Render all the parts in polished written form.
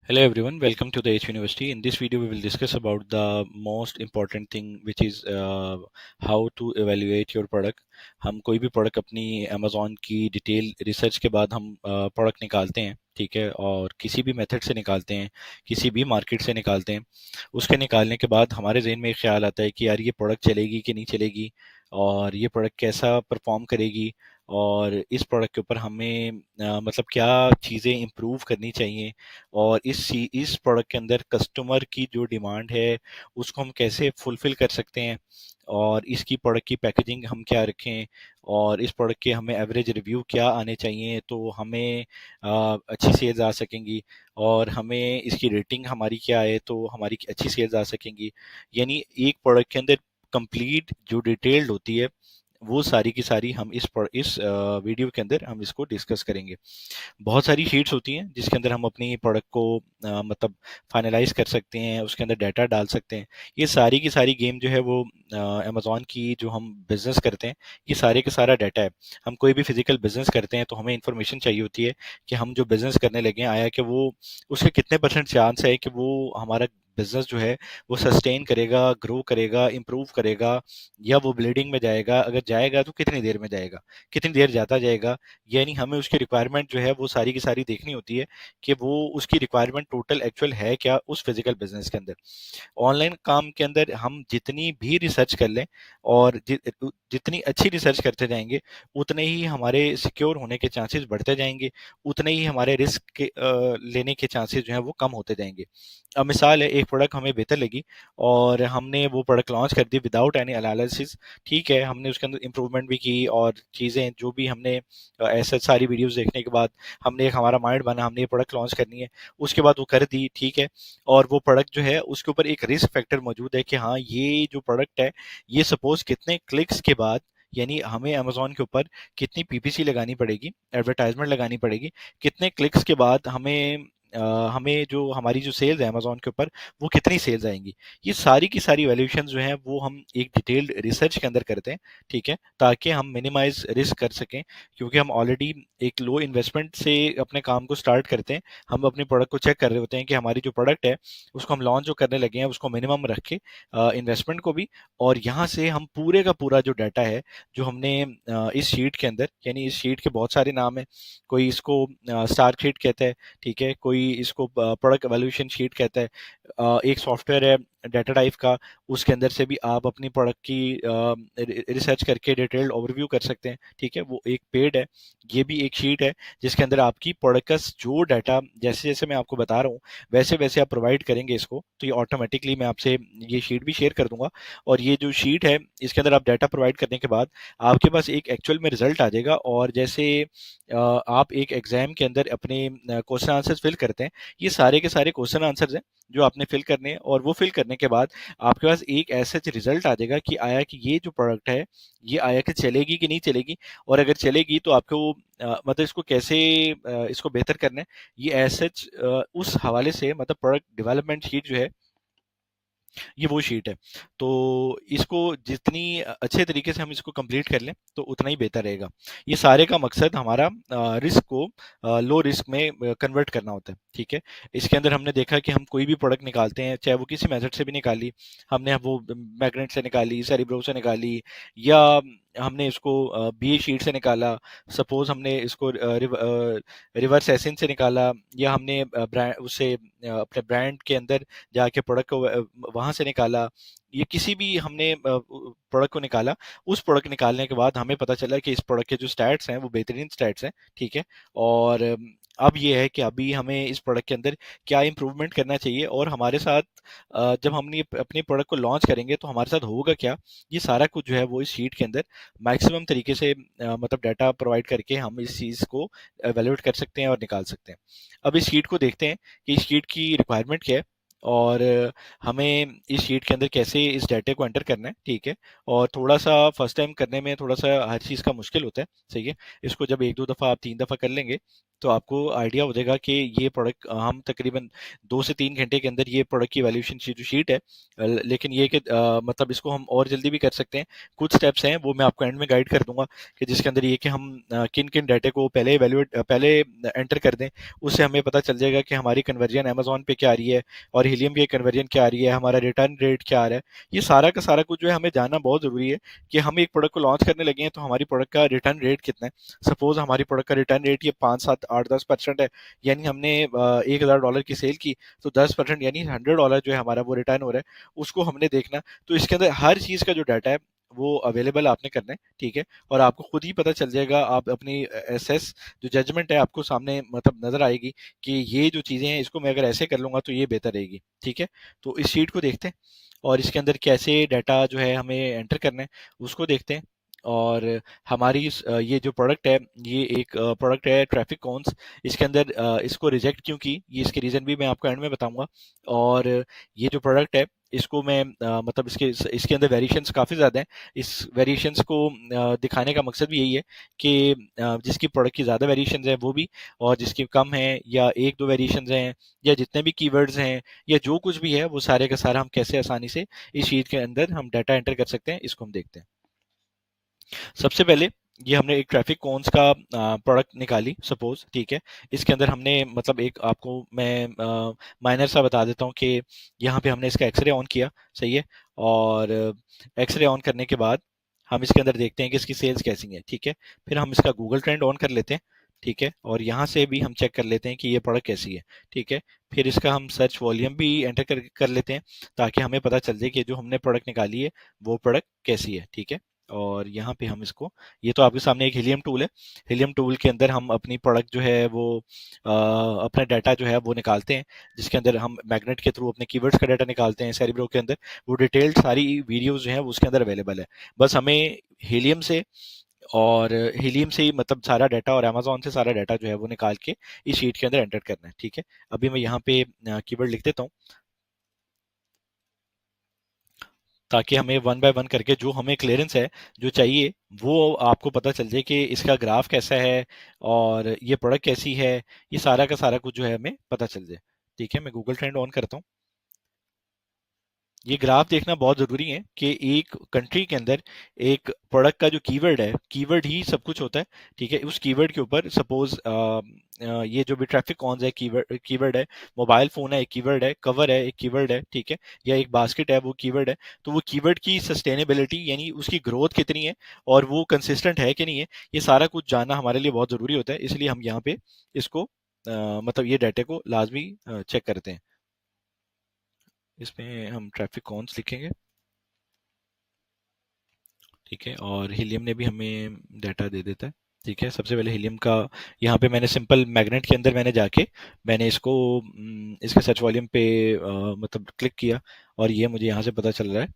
Hello everyone, welcome to the H University. In this video, we will discuss about the most important thing, which is how to evaluate your product. हम कोई भी product अपनी Amazon की detail research के बाद हम product निकालते हैं, ठीक है, और किसी भी मेथड से निकालते हैं, किसी भी मार्केट से निकालते हैं। उसके निकालने के बाद हमारे जहन में एक ख्याल आता है कि यार ये प्रोडक्ट चलेगी कि नहीं चलेगी, और ये प्रोडक्ट कैसा परफॉर्म करेगी, और इस प्रोडक्ट के ऊपर हमें मतलब क्या चीज़ें इम्प्रूव करनी चाहिए, और इस प्रोडक्ट के अंदर कस्टमर की जो डिमांड है उसको हम कैसे फुलफिल कर सकते हैं, और इसकी प्रोडक्ट की पैकेजिंग हम क्या रखें, और इस प्रोडक्ट के हमें एवरेज रिव्यू क्या आने चाहिए तो हमें अच्छी सेल्स आ सकेंगी, और हमें इसकी रेटिंग हमारी क्या है तो हमारी अच्छी सेल्स आ सकेंगी। यानी एक प्रोडक्ट के अंदर कंप्लीट जो डिटेल्ड होती है वो सारी की सारी हम इस वीडियो के अंदर हम इसको डिस्कस करेंगे। बहुत सारी शीट्स होती हैं जिसके अंदर हम अपनी प्रोडक्ट को मतलब फाइनलाइज कर सकते हैं, उसके अंदर डाटा डाल सकते हैं। ये सारी की सारी गेम जो है वो अमेजोन की जो हम बिजनेस करते हैं, ये सारे का सारा डाटा है। हम कोई भी फिजिकल बिजनेस करते हैं तो हमें इंफॉर्मेशन चाहिए होती है कि हम जो बिजनेस करने लगे हैं, आया कि वो उसके कितने परसेंट चांस है कि वो हमारा बिजनेस जो है वो सस्टेन करेगा, ग्रो करेगा, इम्प्रूव करेगा, या वो ब्लीडिंग में जाएगा। अगर जाएगा तो कितनी देर में जाएगा, कितनी देर जाता जाएगा। यानी हमें उसकी रिक्वायरमेंट जो है वो सारी की सारी देखनी होती है कि वो उसकी रिक्वायरमेंट टोटल एक्चुअल है क्या उस फिजिकल बिजनेस के अंदर। ऑनलाइन काम के अंदर हम जितनी भी रिसर्च कर लें और जितनी अच्छी रिसर्च करते जाएंगे, उतने ही हमारे सिक्योर होने के चांसेस बढ़ते जाएंगे, उतने ही हमारे रिस्क के लेने के चांसेस जो हैं वो कम होते जाएंगे। अब मिसाल है, एक प्रोडक्ट हमें बेहतर लगी और हमने वो प्रोडक्ट लॉन्च कर दी विदाउट एनी एनालिसिस। ठीक है, हमने उसके अंदर इंप्रूवमेंट भी की और चीज़ें जो भी हमने ऐसे सारी वीडियोस देखने के बाद हमने एक हमारा माइंड बना, हमने ये प्रोडक्ट लॉन्च करनी है। उसके बाद वो कर दी, ठीक है। और वो प्रोडक्ट जो है उसके ऊपर एक रिस्क फैक्टर मौजूद है कि हाँ, ये जो प्रोडक्ट है, ये सपोज कितने क्लिक्स के बाद, यानी हमें अमेजोन के ऊपर कितनी पीपीसी लगानी पड़ेगी, एडवर्टाइजमेंट लगानी पड़ेगी, कितने क्लिक्स के बाद हमें जो हमारी जो सेल्स है अमेजोन के ऊपर, वो कितनी सेल्स आएंगी। ये सारी की सारी वैल्यूएशन जो है वो हम एक डिटेल्ड रिसर्च के अंदर करते हैं, ठीक है, ताकि हम मिनिमाइज रिस्क कर सकें। क्योंकि हम ऑलरेडी एक लो इन्वेस्टमेंट से अपने काम को स्टार्ट करते हैं। हम अपने प्रोडक्ट को चेक कर रहे होते हैं कि हमारी जो प्रोडक्ट है उसको हम लॉन्च जो करने लगे हैं उसको मिनिमम रख के इन्वेस्टमेंट को भी, और यहाँ से हम पूरे का पूरा जो डाटा है जो हमने इस शीट के अंदर, यानी इस शीट के बहुत सारे नाम है, कोई इसको स्टार शीट कहता है, ठीक है, कोई इसको प्रोडक्ट एवोल्यूशन शीट कहता है। एक सॉफ्टवेयर है डाटा टाइप का, उसके अंदर से भी आप अपनी प्रोडक्ट की रिसर्च करके डिटेल्ड ओवरव्यू कर सकते हैं, ठीक है, वो एक पेड है। ये भी एक शीट है जिसके अंदर आपकी प्रोडक्ट का जो डाटा जैसे जैसे मैं आपको बता रहा हूँ वैसे वैसे आप प्रोवाइड करेंगे इसको, तो ये ऑटोमेटिकली मैं आपसे ये शीट भी शेयर कर दूंगा। और ये जो शीट है इसके अंदर आप डाटा प्रोवाइड करने के बाद आपके पास एक एक्चुअल में रिजल्ट आ जाएगा। और जैसे आप एक एग्जाम के अंदर अपने क्वेश्चन आंसर्स फिल करते हैं, ये सारे के सारे क्वेश्चन आंसर्स हैं जो आपने फिल करने हैं, और वो फिल करने के बाद आपके पास एक ऐसा रिजल्ट आ जाएगा कि आया कि ये जो प्रोडक्ट है ये आया कि चलेगी कि नहीं चलेगी। और अगर चलेगी तो आपको मतलब इसको कैसे इसको बेहतर करना है, ये एज उस हवाले से मतलब प्रोडक्ट डेवलपमेंट शीट जो है ये वो शीट है। तो इसको जितनी अच्छे तरीके से हम इसको कंप्लीट कर लें तो उतना ही बेहतर रहेगा। ये सारे का मकसद हमारा रिस्क को लो रिस्क में कन्वर्ट करना होता है, ठीक है। इसके अंदर हमने देखा कि हम कोई भी प्रोडक्ट निकालते हैं, चाहे वो किसी मेथड से भी निकाली, हमने वो मैग्नेट से निकाली, सेरिब्रो से निकाली, या हमने इसको बी शीट से निकाला, सपोज हमने इसको रिवर्स एसिन से निकाला, या हमने ब्रांड उससे अपने ब्रांड के अंदर जाके प्रोडक्ट को वहां से निकाला, ये किसी भी हमने प्रोडक्ट को निकाला। उस प्रोडक्ट निकालने के बाद हमें पता चला कि इस प्रोडक्ट के जो स्टैट्स हैं वो बेहतरीन स्टैट्स हैं, ठीक है। और अब ये है कि अभी हमें इस प्रोडक्ट के अंदर क्या इंप्रूवमेंट करना चाहिए, और हमारे साथ जब हम अपनी प्रोडक्ट को लॉन्च करेंगे तो हमारे साथ होगा क्या, ये सारा कुछ जो है वो इस शीट के अंदर मैक्सिमम तरीके से मतलब डाटा प्रोवाइड करके हम इस चीज़ को एवेल्यूएट कर सकते हैं और निकाल सकते हैं। अब इस शीट को देखते हैं कि इस शीट की रिक्वायरमेंट क्या है, और हमें इस शीट के अंदर कैसे इस डाटा को एंटर करना है, ठीक है। और थोड़ा सा फर्स्ट टाइम करने में थोड़ा सा हर चीज़ का मुश्किल होता है, सही है। इसको जब एक दो दफ़ा आप तीन दफ़ा कर लेंगे तो आपको आइडिया हो जाएगा कि ये प्रोडक्ट हम तकरीबन 2 से 3 घंटे के अंदर ये प्रोडक्ट की वैल्यूएशन जो शीट है, लेकिन ये कि मतलब इसको हम और जल्दी भी कर सकते हैं। कुछ स्टेप्स हैं वो मैं आपको एंड में गाइड कर दूंगा कि जिसके अंदर ये कि हम किन किन डाटे को पहले एंटर कर दें, उससे हमें पता चल जाएगा कि हमारी कन्वर्जन अमेजोन पे क्या आ रही है और हीलियम की कन्वर्जन क्या आ रही है, हमारा रिटर्न रेट क्या आ रहा है। ये सारा का सारा कुछ जो है हमें जानना बहुत जरूरी है कि हम एक प्रोडक्ट को लॉन्च करने लगे हैं तो हमारी प्रोडक्ट का रिटर्न रेट कितना है। सपोज हमारी प्रोडक्ट का रिटर्न रेट ये 5, 7, 8, 10% है, यानी हमने $1,000 की सेल की, तो 10% यानी $100 जो है हमारा वो रिटर्न हो रहा है, उसको हमने देखना। तो इसके अंदर हर चीज का जो डाटा है वो अवेलेबल आपने करना है, ठीक है। और आपको खुद ही पता चल जाएगा, आप अपनी एसेस जो जजमेंट है आपको सामने मतलब नजर आएगी कि ये जो चीजें हैं इसको मैं अगर ऐसे कर लूंगा तो ये बेहतर रहेगी, ठीक है। तो इस शीट को देखते हैं और इसके अंदर कैसे डाटा जो है हमें एंटर करना है उसको देखते हैं। और हमारी ये जो प्रोडक्ट है, ये एक प्रोडक्ट है ट्रैफिक कॉन्स। इसके अंदर इसको रिजेक्ट क्यों की, ये इसके रीजन भी मैं आपको एंड में बताऊंगा। और ये जो प्रोडक्ट है इसको मैं मतलब इसके अंदर वेरिएशंस काफ़ी ज़्यादा हैं। इस वेरिएशंस को दिखाने का मकसद भी यही है कि जिसकी प्रोडक्ट की ज़्यादा वेरिएशंस हैं वो भी, और जिसकी कम है या एक दो वेरिएशंस हैं या जितने भी कीवर्ड्स हैं या जो कुछ भी है वो सारे का सारा हम कैसे आसानी से इस शीट के अंदर हम डाटा एंटर कर सकते हैं, इसको हम देखते हैं। सबसे पहले ये हमने एक ट्रैफिक कॉन्स का प्रोडक्ट निकाली सपोज, ठीक है। इसके अंदर हमने मतलब एक आपको मैं माइनर सा बता देता हूँ कि यहाँ पे हमने इसका एक्सरे ऑन किया, सही है। और एक्सरे ऑन करने के बाद हम इसके अंदर देखते हैं कि इसकी सेल्स कैसी है, ठीक है। फिर हम इसका गूगल ट्रेंड ऑन कर लेते हैं, ठीक है। और यहाँ से भी हम चेक कर लेते हैं कि ये प्रोडक्ट कैसी है, ठीक है। फिर इसका हम सर्च वॉल्यूम भी एंटर कर लेते हैं ताकि हमें पता चल जाए कि जो हमने प्रोडक्ट निकाली है वो प्रोडक्ट कैसी है, ठीक है। और यहाँ पे हम इसको, ये तो आपके सामने एक हीलियम टूल है। हीलियम टूल के अंदर हम अपनी प्रोडक्ट जो है वो अपना डाटा जो है वो निकालते हैं, जिसके अंदर हम मैग्नेट के थ्रू अपने कीवर्ड्स का डाटा निकालते हैं सेरिब्रो के अंदर। वो डिटेल्ड सारी वीडियोस जो है वो उसके अंदर अवेलेबल है। बस हमें हीलियम से और हीलियम से ही मतलब सारा डाटा और अमेजोन से सारा डाटा जो है वो निकाल के इस शीट के अंदर एंटर करना है, ठीक है। अभी मैं यहाँ पे कीवर्ड लिख देता हूँ ताकि हमें वन बाय वन करके जो हमें क्लियरेंस है जो चाहिए वो आपको पता चल जाए कि इसका ग्राफ कैसा है और ये प्रोडक्ट कैसी है। ये सारा का सारा कुछ जो है हमें पता चल जाए, ठीक है। मैं गूगल ट्रेंड ऑन करता हूँ। ये ग्राफ देखना बहुत ज़रूरी है कि एक कंट्री के अंदर एक प्रोडक्ट का जो कीवर्ड है, कीवर्ड ही सब कुछ होता है, ठीक है। उस कीवर्ड के ऊपर सपोज ये जो भी ट्रैफिक कॉन्स है, कीवर्ड कीवर्ड है। मोबाइल फोन है एक कीवर्ड है, कवर है एक कीवर्ड है, ठीक है। या एक बास्केट है वो कीवर्ड है। तो वो कीवर्ड की सस्टेनेबिलिटी यानी उसकी ग्रोथ कितनी है और वो कंसिस्टेंट है कि नहीं है, ये सारा कुछ जानना हमारे लिए बहुत ज़रूरी होता है। इसलिए हम यहाँ पे इसको मतलब ये डाटा को लाजमी चेक करते हैं। इसमें हम ट्रैफिक कॉन्स लिखेंगे, ठीक है। और हीलियम ने भी हमें डाटा दे देता है, ठीक है। सबसे पहले हीलियम का यहाँ पे मैंने सिंपल मैग्नेट के अंदर मैंने जाके मैंने इसको इसके सर्च वॉल्यूम पे मतलब क्लिक किया और ये मुझे यहाँ से पता चल रहा है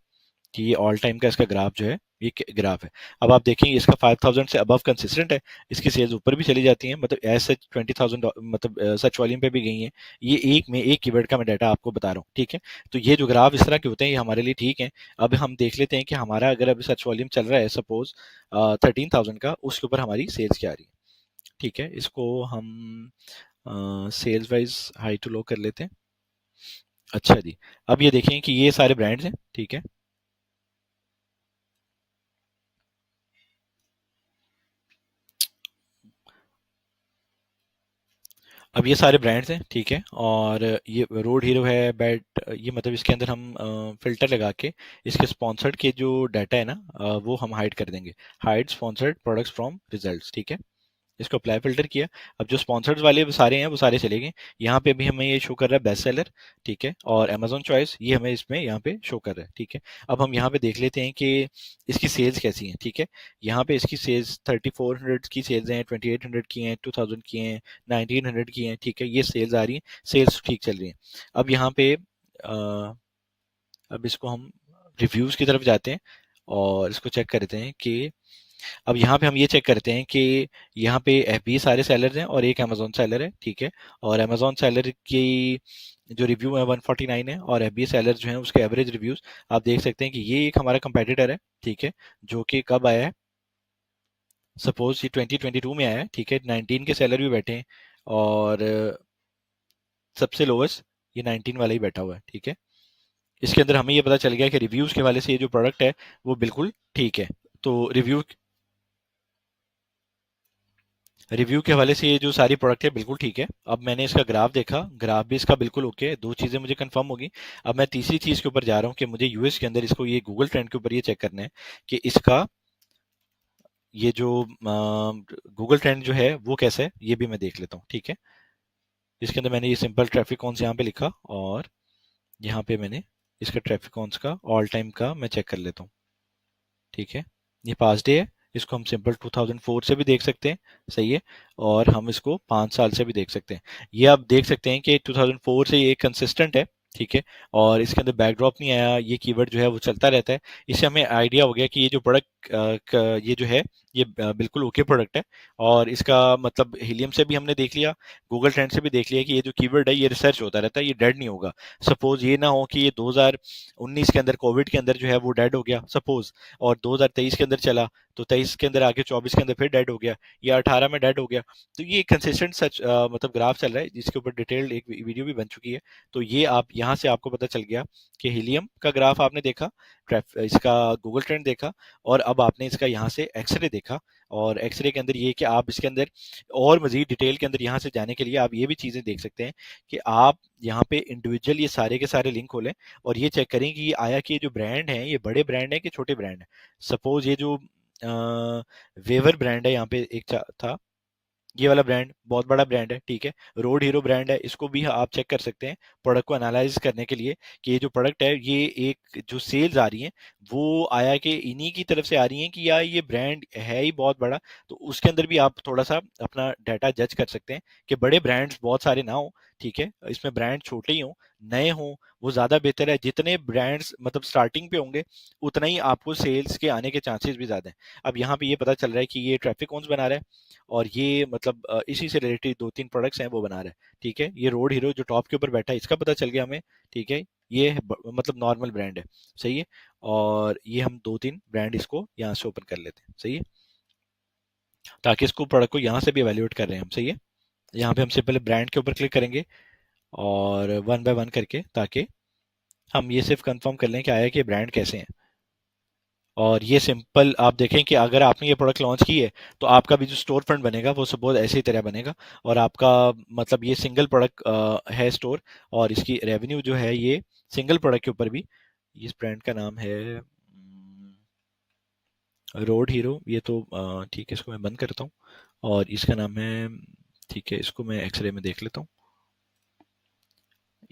कि ये ऑल टाइम का इसका ग्राफ जो है ये ग्राफ है। अब आप देखेंगे इसका 5,000 से अबव कंसिस्टेंट है, इसकी सेल्स ऊपर भी चली जाती हैं, मतलब एज सच 20,000 मतलब सच वॉल्यूम पे भी गई हैं। ये एक कीवर्ड का मैं डाटा आपको बता रहा हूँ, ठीक है। तो ये जो ग्राफ इस तरह के होते हैं ये हमारे लिए ठीक है। अब हम देख लेते हैं कि हमारा अगर अभी सच वॉल्यूम चल रहा है सपोज 13,000 का, उसके ऊपर हमारी सेल्स क्या आ रही है, ठीक है। इसको हम sales wise high to low कर लेते हैं। अच्छा जी, अब ये देखें कि ये सारे ब्रांड्स हैं, ठीक है। अब ये सारे ब्रांड्स हैं, ठीक है। और ये रोड हीरो है, बैट, ये मतलब इसके अंदर हम फिल्टर लगा के इसके स्पॉन्सर्ड के जो डाटा है ना वो हम हाइड कर देंगे। Hide sponsored products from results, ठीक है। इसको अप्लाई फिल्टर किया। अब जो स्पॉन्सर्ड वाले वो सारे हैं वो सारे चले गए। यहाँ पे भी हमें ये शो कर रहा है बेस्ट सेलर, ठीक है। और अमेजोन चॉइस ये हमें इसमें यहाँ पे शो कर रहा है, ठीक है। अब हम यहाँ पे देख लेते हैं कि इसकी सेल्स कैसी हैं, ठीक है। यहाँ पे इसकी सेल्स 3400 की सेल्स हैं, 2800 की हैं, 2000 की हैं, 1900 की हैं, ठीक है। ये सेल्स आ रही हैं, सेल्स ठीक चल रही हैं। अब यहाँ पे अब इसको हम रिव्यूज की तरफ जाते हैं और इसको चेक करते हैं कि अब यहाँ पे हम ये चेक करते हैं कि यहाँ पे एफबी सारे सेलर्स हैं और एक अमेजोन सेलर है, ठीक है। और अमेजोन सेलर की जो रिव्यू है 149 है और एफबी सेलर जो है उसके एवरेज रिव्यूज आप देख सकते हैं कि ये एक हमारा कंपेटिटर है, ठीक है। जो कि कब आया है, सपोज ये 2022 में आया है, ठीक है। 19 के सेलर भी बैठे हैं और सबसे लोवेस्ट ये 19 वाला ही बैठा हुआ है, ठीक है। इसके अंदर हमें ये पता चल गया कि रिव्यूज के हवाले से ये जो प्रोडक्ट है वो बिल्कुल ठीक है। तो रिव्यू के हवाले से ये जो सारी प्रोडक्ट है बिल्कुल ठीक है। अब मैंने इसका ग्राफ देखा, ग्राफ भी इसका बिल्कुल ओके है, दो चीजें मुझे कंफर्म होगी। अब मैं तीसरी चीज के ऊपर जा रहा हूँ कि मुझे यूएस के अंदर इसको ये गूगल ट्रेंड के ऊपर ये चेक करना है कि इसका ये जो गूगल ट्रेंड जो है वो कैसा है, ये भी मैं देख लेता हूँ, ठीक है। इसके अंदर मैंने ये सिंपल ट्रैफिक कॉन्स यहाँ पे लिखा और यहाँ पे मैंने इसका ट्रैफिक कॉन्स का ऑल टाइम का मैं चेक कर लेता हूँ, ठीक है। ये पास्ट डे है, इसको हम सिंपल 2004 से भी देख सकते हैं, सही है। और हम इसको 5 साल से भी देख सकते हैं। ये आप देख सकते हैं कि 2004 से ये कंसिस्टेंट है, ठीक है। और इसके अंदर बैकड्रॉप नहीं आया, ये कीवर्ड जो है वो चलता रहता है। इससे हमें आइडिया हो गया कि ये जो प्रोडक्ट ये जो है ये बिल्कुल ओके प्रोडक्ट है। और इसका मतलब हीलियम से भी हमने देख लिया, गूगल ट्रेंड से भी देख लिया कि ये जो कीवर्ड है ये रिसर्च होता रहता है, ये डेड नहीं होगा। सपोज ये ना हो कि ये 2019 के अंदर कोविड के अंदर जो है वो डेड हो गया सपोज, और 2023 के अंदर चला, तो 23 के अंदर आगे 24 के अंदर फिर डेड हो गया, या 18 में डेड हो गया। तो ये कंसिस्टेंट सच मतलब ग्राफ चल रहा है, जिसके ऊपर डिटेल्ड एक वीडियो भी बन चुकी है। तो ये आप यहाँ से आपको पता चल गया कि हीलियम का ग्राफ आपने देखा, इसका गूगल ट्रेंड देखा, और अब आपने इसका यहाँ से एक्सरे देखा। और एक्सरे के अंदर ये कि आप इसके अंदर और मजीद डिटेल के अंदर यहाँ से जाने के लिए आप ये भी चीज़ें देख सकते हैं कि आप यहाँ पे इंडिविजुअल ये सारे के सारे लिंक खोलें और ये चेक करें कि ये आया कि ये जो ब्रांड है ये बड़े ब्रांड है कि छोटे ब्रांड है। सपोज ये जो वेवर ब्रांड है यहाँ पे एक था, ये वाला ब्रांड बहुत बड़ा ब्रांड है, ठीक है। रोड हीरो ब्रांड है, इसको भी आप चेक कर सकते हैं प्रोडक्ट को एनालाइज करने के लिए कि ये जो प्रोडक्ट है ये एक जो सेल्स आ रही हैं वो आया कि इन्हीं की तरफ से आ रही हैं कि या ये ब्रांड है ही बहुत बड़ा। तो उसके अंदर भी आप थोड़ा सा अपना डाटा जज कर सकते हैं कि बड़े ब्रांड्स बहुत सारे ना हो, ठीक है, इसमें ब्रांड छोटे ही हों, नए हों, वो ज़्यादा बेहतर है। जितने ब्रांड्स मतलब स्टार्टिंग पे होंगे उतना ही आपको सेल्स के आने के चांसेस भी ज़्यादा हैं। अब यहाँ पे ये पता चल रहा है कि ये ट्रैफिक कौन बना रहा है, और ये मतलब इसी से रिलेटेड दो तीन प्रोडक्ट्स हैं वो बना रहा है, ठीक है। ये रोड हीरो जो टॉप के ऊपर बैठा है इसका पता चल गया हमें, ठीक है। ये मतलब नॉर्मल ब्रांड है, सही है। और ये हम दो तीन ब्रांड इसको यहाँ से ओपन कर लेते हैं, सही है, ताकि इसको प्रोडक्ट को यहाँ से भी एवेल्युएट कर रहे हैं हम, सही है। यहाँ पे हम सिंपल ब्रांड के ऊपर क्लिक करेंगे और वन बाय वन करके, ताकि हम ये सिर्फ कंफर्म कर लें कि आया कि ब्रांड कैसे हैं। और ये सिंपल आप देखें कि अगर आपने ये प्रोडक्ट लॉन्च की है तो आपका भी जो स्टोर फ्रंट बनेगा वो सपोज ऐसे ही तरह बनेगा, और आपका मतलब ये सिंगल प्रोडक्ट है स्टोर, और इसकी रेवेन्यू जो है ये सिंगल प्रोडक्ट के ऊपर भी, इस ब्रांड का नाम है रोड हीरो, ये तो ठीक है, इसको मैं बंद करता हूँ। और इसका नाम है, ठीक है, इसको मैं एक्सरे में देख लेता हूँ।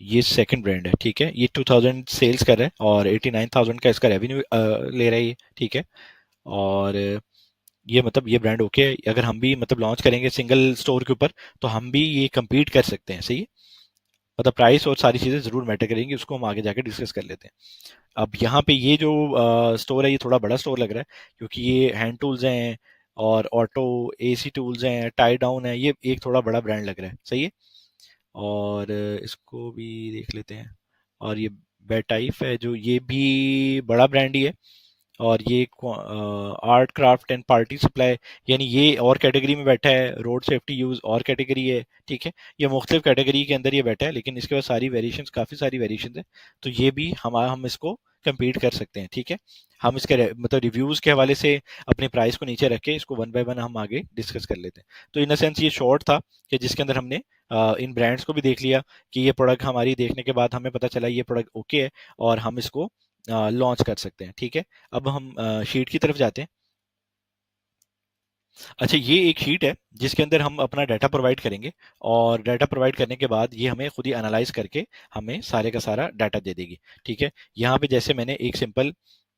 ये सेकंड ब्रांड है, ठीक है, ये 2000 सेल्स कर रहा है और 89,000 का इसका रेवेन्यू ले रहा है ये, ठीक है। और ये मतलब ये ब्रांड ओके है, अगर हम भी मतलब लॉन्च करेंगे सिंगल स्टोर के ऊपर तो हम भी ये कम्पीट कर सकते हैं, सही है। मतलब प्राइस और सारी चीज़ें ज़रूर मैटर करेंगी, उसको हम आगे जाके डिस्कस कर लेते हैं। अब यहाँ पे ये जो स्टोर है ये थोड़ा बड़ा स्टोर लग रहा है, क्योंकि ये हैंड टूल्स हैं और ऑटो एसी टूल्स हैं, टाई डाउन है, ये एक थोड़ा बड़ा ब्रांड लग रहा है, सही है। और इसको भी देख लेते हैं। और ये बेटाइफ है जो, ये भी बड़ा ब्रांड ही है। और ये art craft and party supply, यानी ये और कैटेगरी में बैठा है, रोड सेफ्टी यूज और कैटेगरी है, ठीक है। ये मुख्तलिफ कैटेगरी के अंदर ये बैठा है, लेकिन इसके बाद सारी वेरिएशंस, काफ़ी सारी वेरिएशंस है। तो ये भी हम इसको compete कर सकते हैं, ठीक है। हम इसके मतलब रिव्यूज के हवाले से अपने प्राइस को नीचे रख के इसको वन बाय वन हम आगे डिस्कस कर लेते हैं। तो इन अ सेंस ये शॉर्ट था कि जिसके अंदर हमने इन ब्रांड्स को भी देख लिया कि ये प्रोडक्ट हमारी देखने के बाद हमें पता चला ये प्रोडक्ट ओके है और हम इसको लॉन्च कर सकते हैं, ठीक है। अब हम शीट की तरफ जाते हैं। अच्छा, ये एक शीट है जिसके अंदर हम अपना डाटा प्रोवाइड करेंगे, और डाटा प्रोवाइड करने के बाद ये हमें खुद ही एनालाइज करके हमें सारे का सारा डाटा दे देगी, ठीक है। यहाँ पे जैसे मैंने एक सिंपल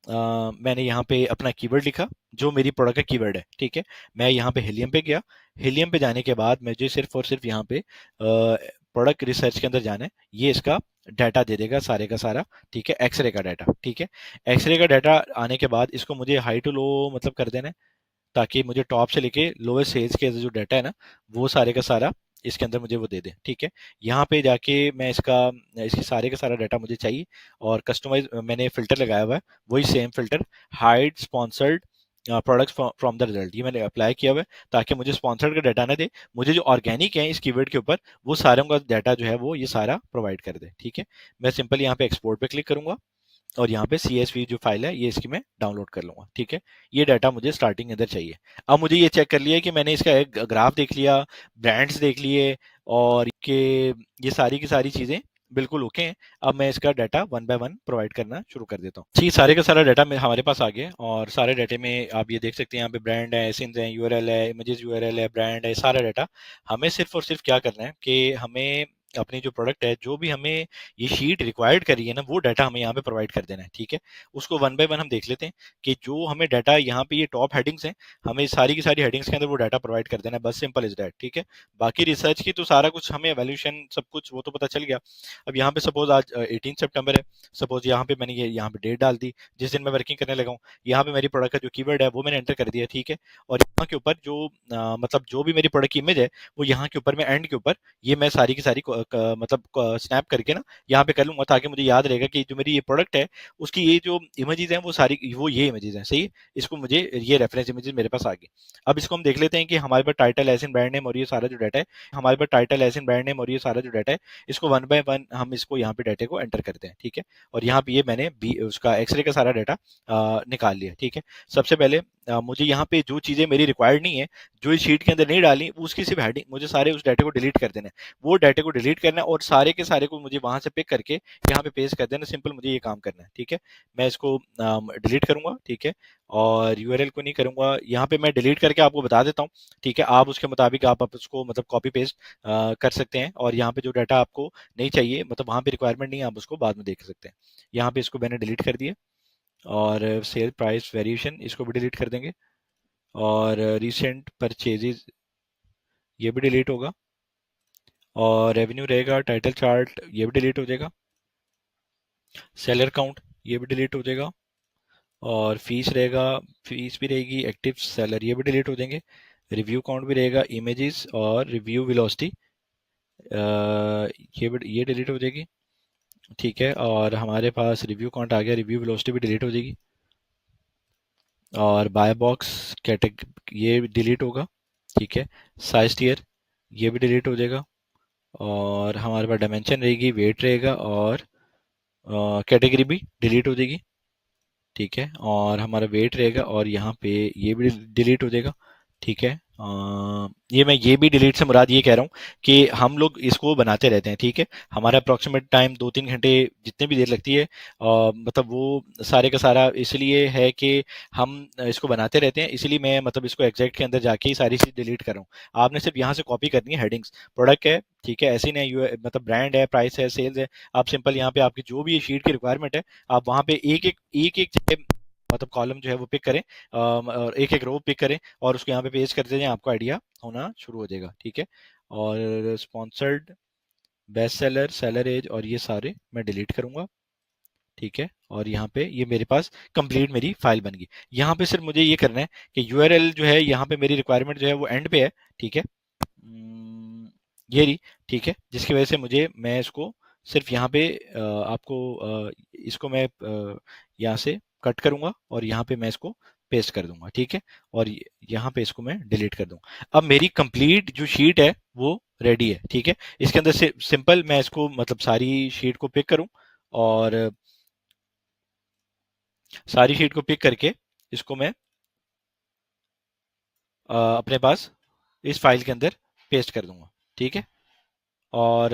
मैंने यहाँ पे अपना कीवर्ड लिखा जो मेरी प्रोडक्ट का कीवर्ड है, ठीक है। मैं यहाँ पे हीलियम पे गया, हीलियम पे जाने के बाद मुझे सिर्फ और सिर्फ यहाँ पे प्रोडक्ट रिसर्च के अंदर जाना है, ये इसका डाटा दे देगा सारे का सारा, ठीक है, एक्सरे का डाटा, ठीक है। एक्सरे का डाटा आने के बाद इसको मुझे हाई टू लो मतलब कर देना है, ताकि मुझे टॉप से लेके लोएस्ट सेल्स के जो डाटा है ना वो सारे का सारा इसके अंदर मुझे वो दे दे, ठीक है। यहाँ पे जाके मैं इसकी सारे का सारा डाटा मुझे चाहिए, और कस्टमाइज मैंने फिल्टर लगाया हुआ है, वही same filter, hide sponsored products from the result, ये मैंने अप्लाई किया हुआ है ताकि मुझे स्पॉन्सर्ड का डाटा ना दे, मुझे जो ऑर्गेनिक है इस कीवर्ड के ऊपर वो सारों का डाटा जो है वो ये सारा प्रोवाइड कर दे। ठीक है, मैं सिंपल यहाँ पे एक्सपोर्ट पे क्लिक करूंगा और यहाँ पे CSV जो फाइल है ये इसकी मैं डाउनलोड कर लूंगा। ठीक है, ये डाटा मुझे स्टार्टिंग के अंदर चाहिए। अब मुझे ये चेक कर लिया कि मैंने इसका एक ग्राफ देख लिया, ब्रांड्स देख लिए, और के ये सारी की सारी चीजें बिल्कुल ओके हैं। अब मैं इसका data one by one provide करना शुरू कर देता हूँ। ठीक, सारे का सारा डाटा हमारे पास आ गया, और सारे डाटे में आप ये देख सकते हैं यहाँ पे ब्रांड है, सिंस है, यूआरएल है, इमेजेस यूआरएल है, ब्रांड है, सारा डाटा। हमें सिर्फ और सिर्फ क्या करना है कि हमें अपनी जो प्रोडक्ट है, जो भी हमें ये शीट रिक्वायर्ड करी है ना, वो डाटा हमें यहाँ पे प्रोवाइड कर देना है। ठीक है, उसको वन बाय वन हम देख लेते हैं कि जो हमें डाटा यहाँ पे ये टॉप हेडिंग्स हैं, हमें सारी की सारी हेडिंग्स के अंदर वो डाटा प्रोवाइड कर देना है, बस सिंपल इज दैट। ठीक है, बाकी रिसर्च की तो सारा कुछ हमें एवोल्यूशन सब कुछ वो तो पता चल गया। अब यहाँ पे सपोज आज 18 सितंबर है, सपोज यहाँ पे मैंने ये यहाँ पे डेट डाल दी जिस दिन मैं वर्किंग करने लगा हूँ। यहाँ पे मेरी प्रोडक्ट का जो कीवर्ड है वो मैंने एंटर कर दिया। ठीक है, और यहाँ के ऊपर जो मतलब जो भी मेरी प्रोडक्ट की इमेज है वो यहाँ के ऊपर मैं एंड के ऊपर ये मैं सारी की सारी मतलब स्नैप करके ना यहाँ पे कर लूंगा, ताकि मुझे याद रहेगा कि जो मेरी ये प्रोडक्ट है उसकी ये जो इमेजेस हैं वो सारी वो ये इमेजेस हैं। सही है, इसको मुझे ये रेफरेंस इमेजेस मेरे पास आ गई। अब इसको हम देख लेते हैं कि हमारे पास टाइटल एस इन ब्रांड नेम और ये सारा जो डाटा है, हमारे पास टाइटल एस इन ब्रांड नेम और ये सारा जो डाटा है, इसको वन बाय वन हम इसको यहाँ पे डाटे को एंटर करते हैं। ठीक है, और यहाँ पे ये मैंने उसका एक्सरे का सारा डाटा निकाल लिया। ठीक है, सबसे पहले मुझे यहाँ पे जो चीजें मेरी रिक्वायर्ड नहीं है, जो इस शीट के अंदर नहीं डाली, उसकी सिर्फ हेडिंग, मुझे सारे उस डाटे को डिलीट कर देना है। वो डाटे को डिलीट करना है और सारे के सारे को मुझे वहां से पिक करके यहाँ पे पेस्ट कर देना। सिंपल मुझे ये काम करना है। ठीक है, मैं इसको डिलीट करूंगा। ठीक है, और यूआरएल को नहीं करूंगा, यहाँ पे मैं डिलीट करके आपको बता देता हूँ। ठीक है, आप उसके मुताबिक आप उसको मतलब कॉपी पेस्ट कर सकते हैं, और यहाँ पे जो डाटा आपको नहीं चाहिए, मतलब वहां पे रिक्वायरमेंट नहीं है, आप उसको बाद में देख सकते हैं। यहाँ पे इसको मैंने डिलीट कर दिया, और सेल प्राइस वेरिएशन इसको भी डिलीट कर देंगे, और रिसेंट परचेजेज ये भी डिलीट होगा, और रेवेन्यू रहेगा, टाइटल चार्ट ये भी डिलीट हो जाएगा, सेलर काउंट ये भी डिलीट हो जाएगा, और फीस रहेगा, फीस भी रहेगी, एक्टिव सेलर ये भी डिलीट हो जाएंगे, रिव्यू काउंट भी रहेगा, इमेजेस और रिव्यू वेलोसिटी ये डिलीट हो जाएगी। ठीक है, और हमारे पास रिव्यू काउंट आ गया, रिव्यू वेलोसिटी भी डिलीट हो जाएगी, और बाय बॉक्स कैटेगरी ये डिलीट होगा। ठीक है, साइज टियर ये भी डिलीट हो जाएगा, और हमारे पास डायमेंशन रहेगी, वेट रहेगा, और कैटेगरी भी डिलीट हो जाएगी। ठीक है, और हमारा वेट रहेगा, और यहाँ पे ये भी डिलीट हो जाएगा। ठीक है, ये मैं ये भी डिलीट से मुराद ये कह रहा हूँ कि हम लोग इसको बनाते रहते हैं। ठीक है, हमारा अप्रोक्सीमेट टाइम 2-3 घंटे जितनी भी देर लगती है, मतलब वो सारे का सारा इसलिए है कि हम इसको बनाते रहते हैं, इसलिए मैं मतलब इसको एग्जैक्ट के अंदर जाके ही सारी चीज डिलीट कर रहा हूँ। आपने सिर्फ यहाँ से कॉपी करनी है, हेडिंग्स प्रोडक्ट है, ठीक है, ऐसे नहीं मतलब ब्रांड है, प्राइस है, सेल्स है, आप सिंपल यहाँ पे आपकी जो भी शीट की रिक्वायरमेंट है, आप वहाँ पे एक एक जगह मतलब कॉलम जो है वो पिक करें, और एक एक रो पिक करें, और उसको यहाँ पे पेस्ट करते जाएं, आपको आइडिया होना शुरू हो जाएगा। ठीक है, और sponsored, best seller, seller age और ये सारे मैं डिलीट करूंगा। ठीक है, और यहाँ पे ये मेरे पास कंप्लीट मेरी फाइल बन गई। यहाँ पे सिर्फ मुझे ये करना है कि यूआरएल जो है यहाँ पे मेरी रिक्वायरमेंट जो है वो एंड पे है। ठीक है, ये रही। ठीक है, जिसकी वजह से मुझे मैं इसको सिर्फ यहाँ पे आपको इसको मैं यहाँ से कट करूंगा, और यहाँ पे मैं इसको पेस्ट कर दूंगा। ठीक है, और यहाँ पे इसको मैं डिलीट कर दूंगा। अब मेरी कंप्लीट जो शीट है वो रेडी है। ठीक है, इसके अंदर से सिंपल मैं इसको मतलब सारी शीट को पिक करूं, और सारी शीट को पिक करके इसको मैं अपने पास इस फाइल के अंदर पेस्ट कर दूंगा। ठीक है, और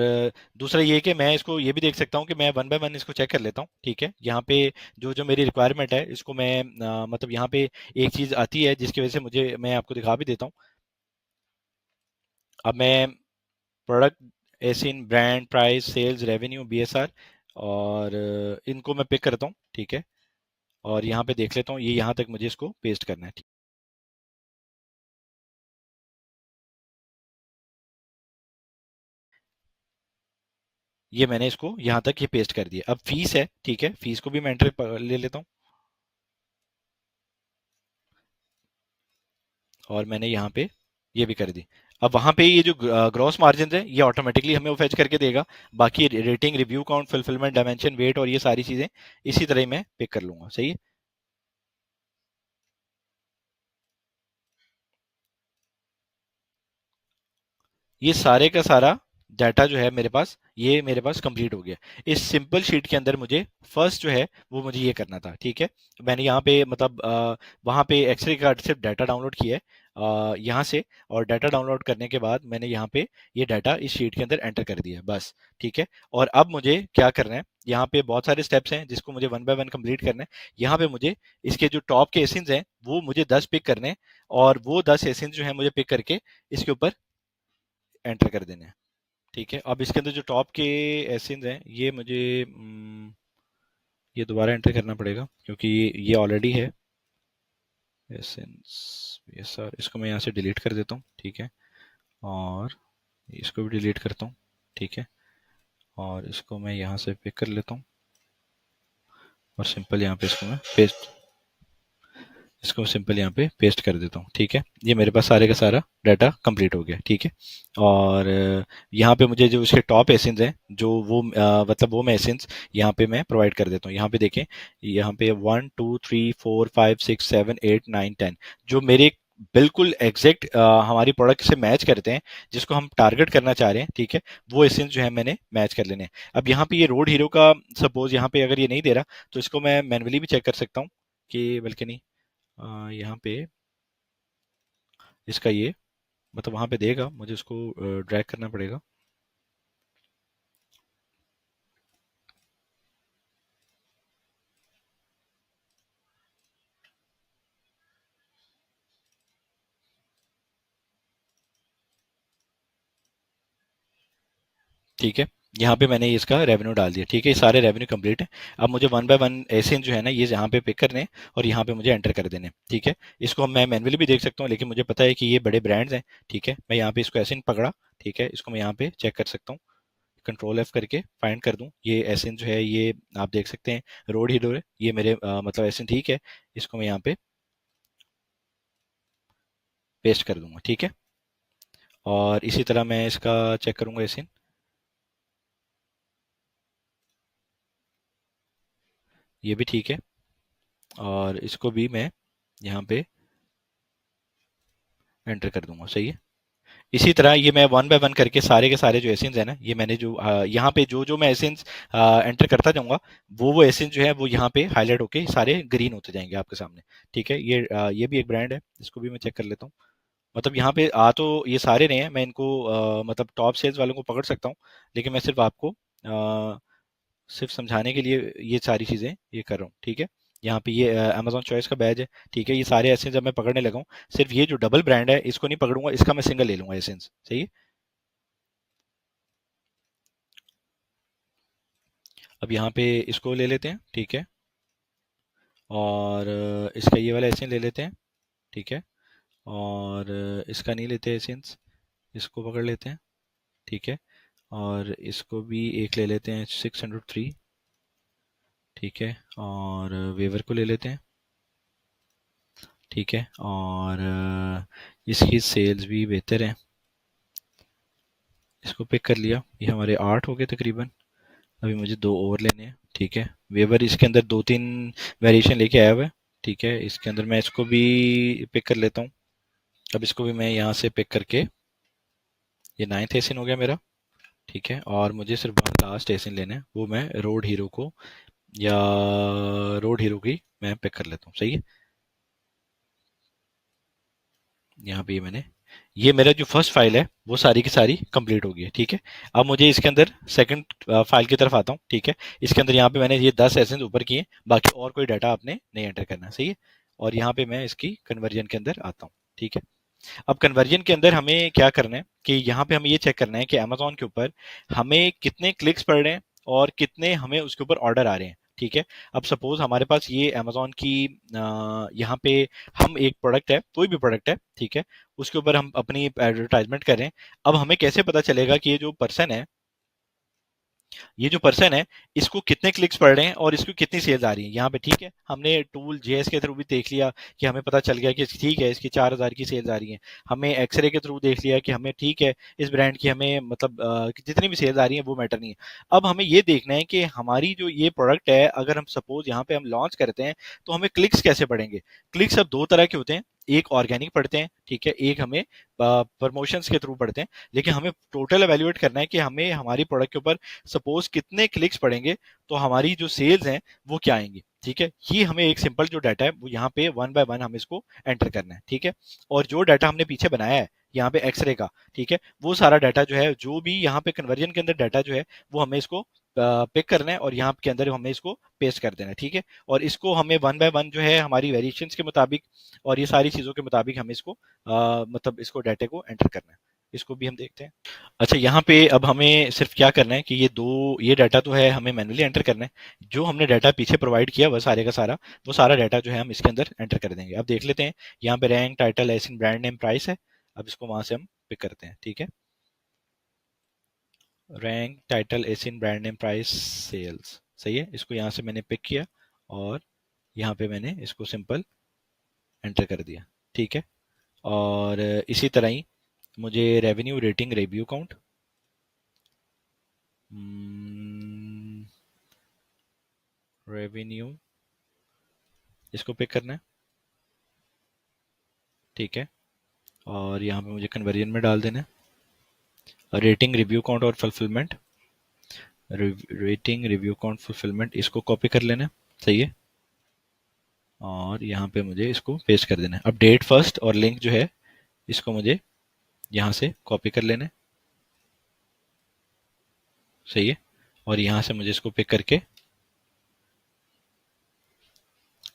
दूसरा ये कि मैं इसको ये भी देख सकता हूँ कि मैं वन बाय वन इसको चेक कर लेता हूँ। ठीक है, यहाँ पे जो जो मेरी रिक्वायरमेंट है इसको मैं मतलब यहाँ पे एक चीज़ आती है जिसकी वजह से मुझे मैं आपको दिखा भी देता हूँ। अब मैं product ASIN, brand, price, sales, revenue, BSR, और इनको मैं पिक करता हूँ। ठीक है, और यहाँ पे देख लेता हूँ, ये यहाँ तक मुझे इसको पेस्ट करना है। ये मैंने इसको यहाँ तक ये पेस्ट कर दिया। अब फीस है, ठीक है, फीस को भी मैं एंटर ले लेता हूँ, और मैंने यहाँ पे ये भी कर दी। अब वहाँ पे ये जो ग्रॉस मार्जिन है ये ऑटोमेटिकली हमें वो फेच करके देगा। बाकी rating, review count, fulfilment, dimension, weight और ये सारी चीज़ें इसी तरह ही मैं पिक कर लूंगा। सही है, ये सारे का सारा डाटा जो है मेरे पास, ये मेरे पास कंप्लीट हो गया। इस सिंपल शीट के अंदर मुझे फर्स्ट जो है वो मुझे ये करना था, ठीक है। मैंने यहाँ पे मतलब वहाँ पे एक्सरे का सिर्फ डाटा डाउनलोड किया है यहाँ से, और डाटा डाउनलोड करने के बाद मैंने यहाँ पे ये डाटा इस शीट के अंदर एंटर कर दिया बस, ठीक है। और अब मुझे क्या करना है, यहाँ पे बहुत सारे स्टेप्स हैं जिसको मुझे वन बाय वन कंप्लीट करना है। यहाँ पे मुझे इसके जो टॉप के एसिन्स हैं वो मुझे 10 पिक करने हैं, और वो 10 एसिन्स जो है मुझे पिक करके इसके ऊपर एंटर कर देने हैं, ठीक है। अब इसके अंदर जो टॉप के एसिन्स हैं ये मुझे ये दोबारा एंटर करना पड़ेगा क्योंकि ये ऑलरेडी है एसेंस। ये सर इसको मैं यहाँ से डिलीट कर देता हूँ, ठीक है। और इसको भी डिलीट करता हूँ, ठीक है। और इसको मैं यहाँ से पिक कर लेता हूँ और सिंपल यहाँ पे इसको सिंपल यहाँ पे पेस्ट कर देता हूँ, ठीक है। ये मेरे पास सारे का सारा डाटा कंप्लीट हो गया, ठीक है। और यहाँ पे मुझे जो इसके टॉप एसेंस हैं जो वो मतलब वो मैं एसेंस यहाँ पे मैं प्रोवाइड कर देता हूँ। यहाँ पे देखें, यहाँ पे 1 2 3 4 5 6 7 8 9 10 जो मेरे बिल्कुल एग्जैक्ट हमारी प्रोडक्ट से मैच करते हैं, जिसको हम टारगेट करना चाह रहे हैं, ठीक है। वो एसेंस जो है मैंने मैच कर लेने हैं। अब यहाँ पे ये रोड हीरो का सपोज यहाँ पे अगर ये नहीं दे रहा तो इसको मैं मैन्युअली भी चेक कर सकता हूँ कि बल्कि नहीं, यहाँ पे इसका ये मतलब वहाँ पे देगा, मुझे उसको ड्रैग करना पड़ेगा। ठीक है, यहाँ पे मैंने इसका रेवेन्यू डाल दिया, ठीक है। ये सारे रेवेन्यू कंप्लीट है। अब मुझे वन बाय वन ऐसे जो है ना ये यहाँ पे पिक करने हैं और यहाँ पे मुझे एंटर कर देने हैं, ठीक है। इसको मैं मैन्युअली भी देख सकता हूँ, लेकिन मुझे पता है कि ये बड़े ब्रांड्स हैं, ठीक है। मैं यहाँ पे इसको ऐसे पकड़ा, ठीक है। इसको मैं यहाँ पे चेक कर सकता हूँ, कंट्रोल एफ करके फाइंड कर दूं। ये एसिन जो है ये आप देख सकते हैं रोड हीरो है, ये मेरे मतलब एसिन, ठीक है। इसको मैं यहाँ पे पेस्ट कर दूंगा, ठीक है। और इसी तरह मैं इसका चेक करूंगा एसिन, ये भी ठीक है। और इसको भी मैं यहाँ पे एंटर कर दूंगा, सही है। इसी तरह ये मैं वन बाय वन करके सारे के सारे जो एसेंस है ना, ये मैंने जो यहाँ पे जो जो मैं एसेंस एंटर करता जाऊंगा वो एसेंस जो है वो यहाँ पे हाईलाइट होके सारे ग्रीन होते जाएंगे आपके सामने, ठीक है। ये भी एक ब्रांड है, इसको भी मैं चेक कर लेता हूँ। मतलब यहाँ पे तो ये सारे नहीं है, मैं इनको मतलब टॉप सेल्स वालों को पकड़ सकता हूँ, लेकिन मैं सिर्फ आपको सिर्फ समझाने के लिए ये सारी चीज़ें ये कर रहा हूँ, ठीक है। यहाँ पे ये अमेजोन चॉइस का बैज है, ठीक है। ये सारे एसेंस जब मैं पकड़ने लगा हूँ, सिर्फ ये जो डबल ब्रांड है इसको नहीं पकड़ूंगा, इसका मैं सिंगल ले लूंगा एसेंस, सही है। अब यहाँ पे इसको ले लेते हैं, ठीक है। और इसका ये वाला एसेंस ले लेते हैं, ठीक है। और इसका नहीं लेते एसेंस, इसको पकड़ लेते हैं, ठीक है। और इसको भी एक ले लेते हैं 603, ठीक है। और वेवर को ले लेते हैं, ठीक है। और इसकी सेल्स भी बेहतर है, इसको पिक कर लिया। ये हमारे 8 हो गए तकरीबन। अभी मुझे 2 और लेने हैं, ठीक है। वेवर इसके अंदर 2-3 वेरिएशन लेके आया हुआ है, ठीक है। इसके अंदर मैं इसको भी पिक कर लेता हूँ। अब इसको भी मैं यहाँ से पिक करके, ये 9th एसिन हो गया मेरा, ठीक है। और मुझे सिर्फ वन लास्ट एसिन लेना है, वो मैं रोड हीरो को या रोड हीरो की मैं पिक कर लेता हूँ, सही है। यहाँ पे ये मेरा जो फर्स्ट फाइल है वो सारी की सारी कंप्लीट हो गई है, ठीक है। अब मुझे इसके अंदर सेकंड फाइल की तरफ आता हूँ, ठीक है। इसके अंदर यहाँ पे मैंने ये 10 एसेंस ऊपर किए, बाकी और कोई डाटा आपने नहीं एंटर करना, सही है। और यहाँ पे मैं इसकी कन्वर्जन के अंदर आता हूँ, ठीक है। अब कन्वर्जन के अंदर हमें क्या करना है कि यहाँ पे हमें ये चेक करना है कि अमेजोन के ऊपर हमें कितने क्लिक्स पड़ रहे हैं और कितने हमें उसके ऊपर ऑर्डर आ रहे हैं, ठीक है। अब सपोज हमारे पास ये अमेजोन की यहाँ पे हम एक प्रोडक्ट है, कोई भी प्रोडक्ट है, ठीक है, उसके ऊपर हम अपनी एडवर्टाइजमेंट कर रहे हैं। अब हमें कैसे पता चलेगा कि ये जो पर्सन है इसको कितने क्लिक्स पड़ रहे हैं और इसको कितनी सेल्स आ रही है यहाँ पे, ठीक है। हमने टूल जेएस के थ्रू भी देख लिया कि हमें पता चल गया कि ठीक है इसकी 4,000 की सेल्स आ रही है। हमें एक्सरे के थ्रू देख लिया कि हमें ठीक है इस ब्रांड की हमें मतलब जितनी भी सेल्स आ रही है वो मैटर नहीं है। अब हमें ये देखना है कि हमारी जो ये प्रोडक्ट है, अगर हम सपोज यहाँ पे हम लॉन्च करते हैं तो हमें क्लिक्स कैसे पड़ेंगे। क्लिक्स अब दो तरह के होते हैं, एक ऑर्गेनिक पढ़ते हैं, ठीक है, एक हमें प्रमोशंस के थ्रू पढ़ते हैं, लेकिन हमें टोटल एवेल्युएट करना है कि हमें हमारी प्रोडक्ट के ऊपर सपोज कितने क्लिक्स पड़ेंगे तो हमारी जो सेल्स हैं वो क्या आएंगी, ठीक है। ये हमें एक सिंपल जो डाटा है वो यहाँ पे वन बाय वन हमें इसको एंटर करना है, ठीक है। और जो डाटा हमने पीछे बनाया है यहाँ पे एक्सरे का, ठीक है, वो सारा डाटा जो है, जो भी यहाँ पे कन्वर्जन के अंदर डाटा जो है वो हमें इसको पिक करना है और यहाँ के अंदर हमें इसको पेस्ट कर देना है, ठीक है। और इसको हमें वन बाय वन जो है हमारी वेरिएशंस के मुताबिक और ये सारी चीज़ों के मुताबिक हमें इसको मतलब इसको डाटे को एंटर करना है। इसको भी हम देखते हैं। अच्छा, यहाँ पे अब हमें सिर्फ क्या करना है कि ये डाटा तो है हमें मैन्युअली एंटर करना है। जो हमने डाटा पीछे प्रोवाइड किया वह सारे का सारा वो सारा डाटा जो है हम इसके अंदर एंटर कर देंगे। अब देख लेते हैं, यहाँ पे rank, title, ASIN, brand name, price है। अब इसको वहां से हम पिक करते हैं, ठीक है। Rank, title, ASIN, brand name, price, sales, सही है। इसको यहाँ से मैंने पिक किया और यहाँ पे मैंने इसको सिंपल एंटर कर दिया, ठीक है। और इसी तरह ही मुझे revenue, rating, review count, revenue, इसको पिक करना है, ठीक है। और यहाँ पे मुझे कन्वर्जन में डाल देना है। रेटिंग, रिव्यू काउंट और fulfilment, rating, review count, fulfilment, इसको कॉपी कर लेना है, सही है। और यहाँ पे मुझे इसको पेस्ट कर देना है। अब डेट फर्स्ट और लिंक जो है इसको मुझे यहाँ से कॉपी कर लेना है, सही है। और यहाँ से मुझे इसको पिक करके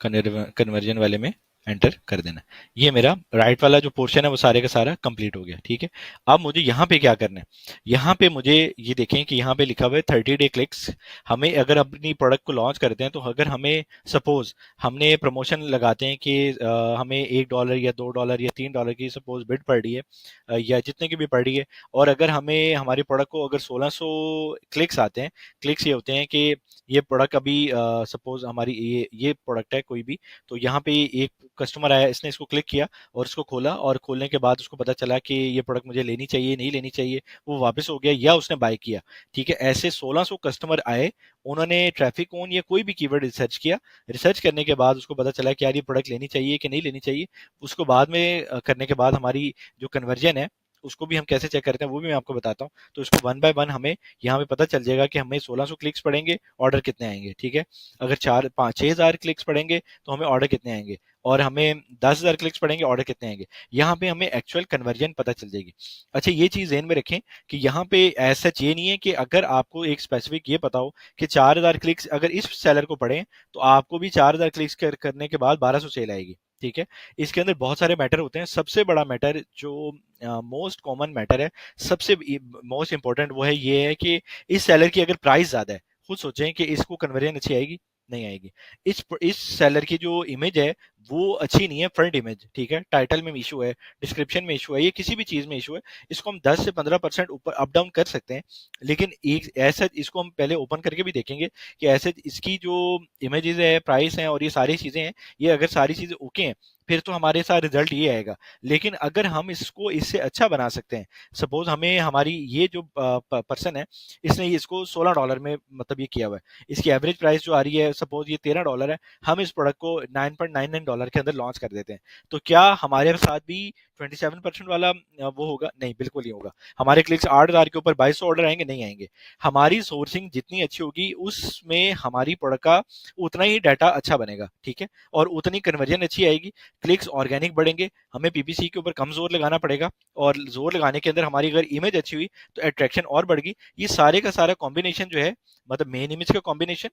कन्वर्जन वाले में एंटर कर देना। ये मेरा राइट वाला जो पोर्शन है वो सारे का सारा कंप्लीट हो गया, ठीक है। अब मुझे यहाँ पे क्या करना है, यहाँ पे मुझे ये देखें कि यहाँ पे लिखा हुआ है 30 डे क्लिक्स। हमें अगर अपनी प्रोडक्ट को लॉन्च करते हैं तो अगर हमें सपोज हमने प्रमोशन लगाते हैं कि हमें $1 या $2 या $3 की सपोज बिड पड़ रही है, या जितने की भी पड़ रही है, और अगर हमें हमारी प्रोडक्ट को अगर 1600 क्लिक्स आते हैं, क्लिक्स ये होते हैं कि ये प्रोडक्ट अभी सपोज हमारी ये प्रोडक्ट है कोई भी, तो यहाँ पे एक कस्टमर आया, इसने इसको क्लिक किया और इसको खोला, और खोलने के बाद उसको पता चला कि ये प्रोडक्ट मुझे लेनी चाहिए, नहीं लेनी चाहिए, वो वापस हो गया या उसने बाय किया, ठीक है। ऐसे 1600 कस्टमर आए, उन्होंने ट्रैफिक ऑन या कोई भी कीवर्ड रिसर्च किया, रिसर्च करने के बाद उसको पता चला कि यार ये प्रोडक्ट लेनी चाहिए कि नहीं लेनी चाहिए। उसको बाद में करने के बाद हमारी जो कन्वर्जन है उसको भी हम कैसे चेक करते हैं वो भी मैं आपको बताता हूँ। तो इसको वन बाय वन हमें यहाँ पे पता चल जाएगा कि हमें 1600 क्लिक्स पड़ेंगे, ऑर्डर कितने आएंगे, ठीक है। अगर 6,000 क्लिक्स पड़ेंगे तो हमें ऑर्डर कितने आएंगे, और हमें 10,000 क्लिक्स पड़ेंगे, ऑर्डर कितने आएंगे। यहाँ पे हमें एक्चुअल कन्वर्जन पता चल जाएगी। अच्छा, ये चीज ध्यान में रखें कि यहाँ पे ऐसा ये नहीं है कि अगर आपको एक स्पेसिफिक ये पता हो कि 4,000 क्लिक्स अगर इस सेलर को पड़े तो आपको भी 4,000 क्लिक्स करने के बाद 1,200 सेल आएगी, ठीक है। इसके अंदर बहुत सारे मैटर होते हैं। सबसे बड़ा मैटर जो मोस्ट कॉमन मैटर है, सबसे मोस्ट इंपॉर्टेंट, वो है ये है कि इस सेलर की अगर प्राइस ज्यादा है, खुद सोचें कि इसको कन्वर्जन अच्छी आएगी, नहीं आएगी। इस सेलर की जो इमेज है वो अच्छी नहीं है, फ्रंट इमेज, ठीक है। टाइटल में इशू है, डिस्क्रिप्शन में इशू है, ये किसी भी चीज में इशू है। इसको हम 10 से 15% ऊपर अप डाउन कर सकते हैं, लेकिन एक ऐसा इसको हम पहले ओपन करके भी देखेंगे कि ऐसे इसकी जो इमेजेस है, प्राइस है और ये सारी चीजें हैं, ये अगर सारी चीजें ओके हैं फिर तो हमारे साथ रिजल्ट ये आएगा। लेकिन अगर हम इसको इससे अच्छा बना सकते हैं, सपोज हमें हमारी ये जो पर्सन है इसने इसको $16 में मतलब ये किया हुआ है, इसकी एवरेज प्राइस जो आ रही है सपोज ये $13 है, हम इस प्रोडक्ट को $9.99 के अंदर लॉन्च कर देते हैं, तो क्या हमारे साथ भी 27% वाला वो होगा? नहीं, बिल्कुल नहीं होगा। हमारे क्लिक्स 8,000 के ऊपर 2,200 ऑर्डर आएंगे? नहीं आएंगे। हमारी सोर्सिंग जितनी अच्छी होगी उसमें हमारी प्रोडक्ट का उतना ही डाटा अच्छा बनेगा, ठीक है, और उतनी कन्वर्जन अच्छी आएगी, क्लिक्स ऑर्गेनिक बढ़ेंगे। हमें पीपीसी के ऊपर कम जोर लगाना पड़ेगा, और जोर लगाने के अंदर हमारी अगर इमेज अच्छी हुई तो अट्रैक्शन और बढ़ गई। ये सारे का सारा कॉम्बिनेशन जो है, मतलब मेन इमेज का कॉम्बिनेशन,